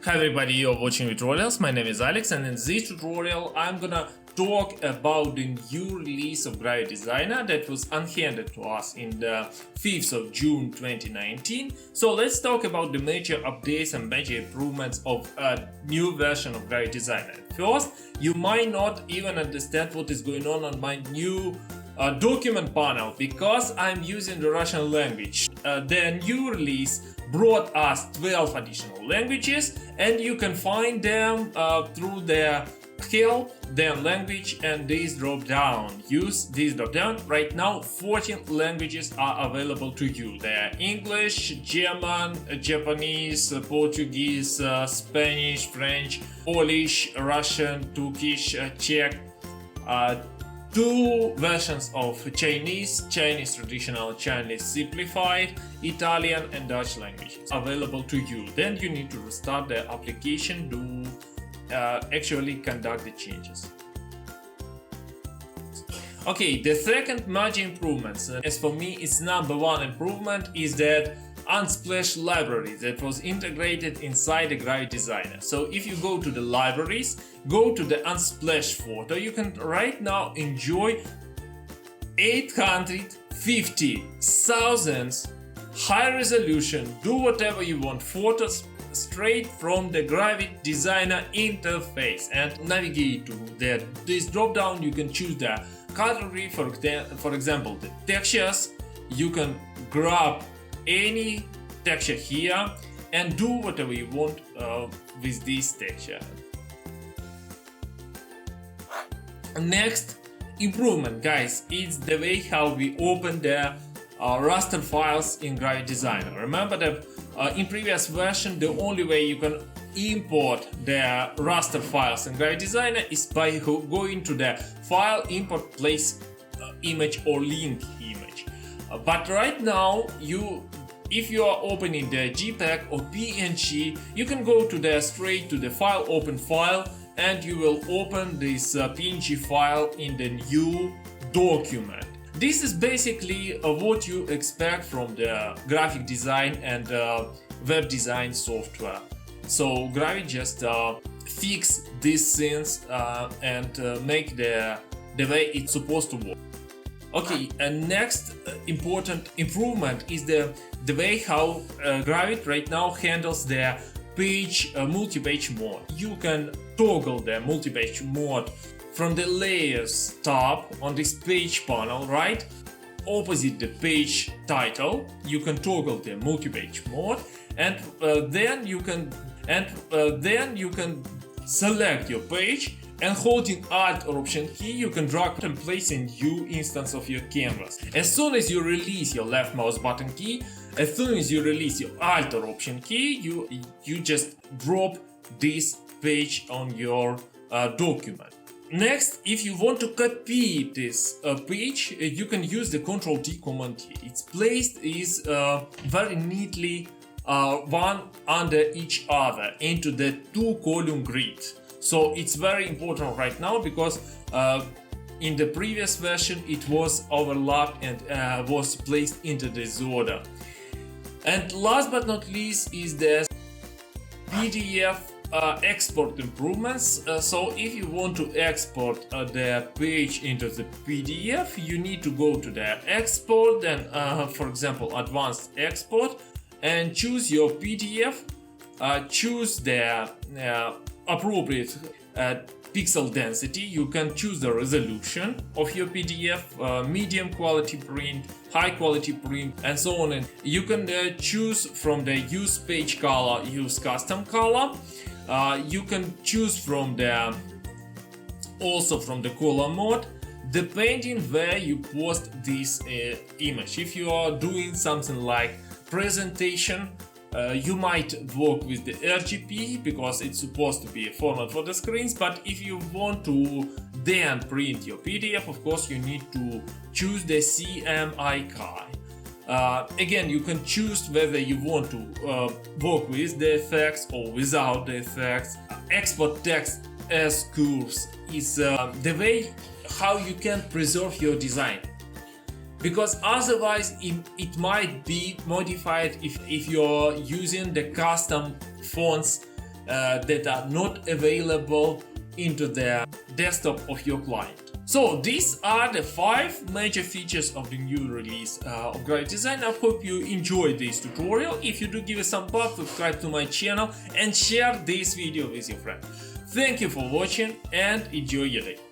Hi everybody, you're watching tutorials. My name is Alex, and in this tutorial I'm gonna talk about the new release of Gravit Designer that was unhanded to us in the 5th of June 2019. So let's talk about the major updates and major improvements of a new version of Gravit Designer. First, you might not even understand what is going on my new document panel because I'm using the Russian language. The new release brought us 12 additional languages, and you can find them through their help, their language, and this drop down. Use this drop down. Right now 14 languages are available to you. They are English, German, Japanese, Portuguese, Spanish, French, Polish, Russian, Turkish, Czech, two versions of Chinese traditional, Chinese simplified, Italian and Dutch languages available to you. Then you need to restart the application to actually conduct the changes. Okay, the second major improvements, as for me its number one improvement, is that Unsplash library that was integrated inside the Gravit Designer. So if you go to the libraries, go to the Unsplash photo, you can right now enjoy 850,000 high resolution, do whatever you want photos straight from the Gravit Designer interface, and navigate to this drop down. You can choose the category, for example the textures. You can grab any texture here and do whatever you want with this texture. Next improvement, guys, is the way how we open the raster files in Gravit Designer. Remember that in previous version the only way you can import the raster files in Gravit Designer is by going to the file, import, place image or link image. But right now, if you are opening the JPEG or PNG, you can go to straight to the file, open file, and you will open this PNG file in the new document. This is basically what you expect from the graphic design and web design software. So Gravit just fix these things and make the way it's supposed to work. Okay, and next important improvement is the way how Gravit right now handles the page multi-page mode. You can toggle the multi-page mode from the layers tab on this page panel, right opposite the page title. You can toggle the multi-page mode, and then you can select your page, and holding Alt or Option key, you can drag and place a new instance of your canvas. As soon as you release your left mouse button key, as soon as you release your Alt or Option key, you just drop this page on your document. Next, if you want to copy this page, you can use the Ctrl-D command here. Its place is very neatly one under each other into the two-column grid. So it's very important right now because in the previous version it was overlapped and was placed into this order. And last but not least is the PDF export improvements. So if you want to export the page into the PDF, you need to go to the export, then for example advanced export, and choose your PDF, choose the appropriate pixel density. You can choose the resolution of your PDF, medium quality print, high quality print, and so on. And you can choose from the use page color, use custom color. You can choose from also from the color mode, depending where you post this image. If you are doing something like presentation, you might work with the RGB because it's supposed to be a format for the screens. But if you want to then print your PDF, of course you need to choose the CMYK. Again, you can choose whether you want to work with the effects or without the effects. Export text as curves is the way how you can preserve your design. because otherwise it might be modified if you're using the custom fonts that are not available into the desktop of your client. So these are the 5 major features of the new release of Gravit Designer. I hope you enjoyed this tutorial. If you do, give us some thumbs up, subscribe to my channel and share this video with your friend. Thank you for watching and enjoy your day.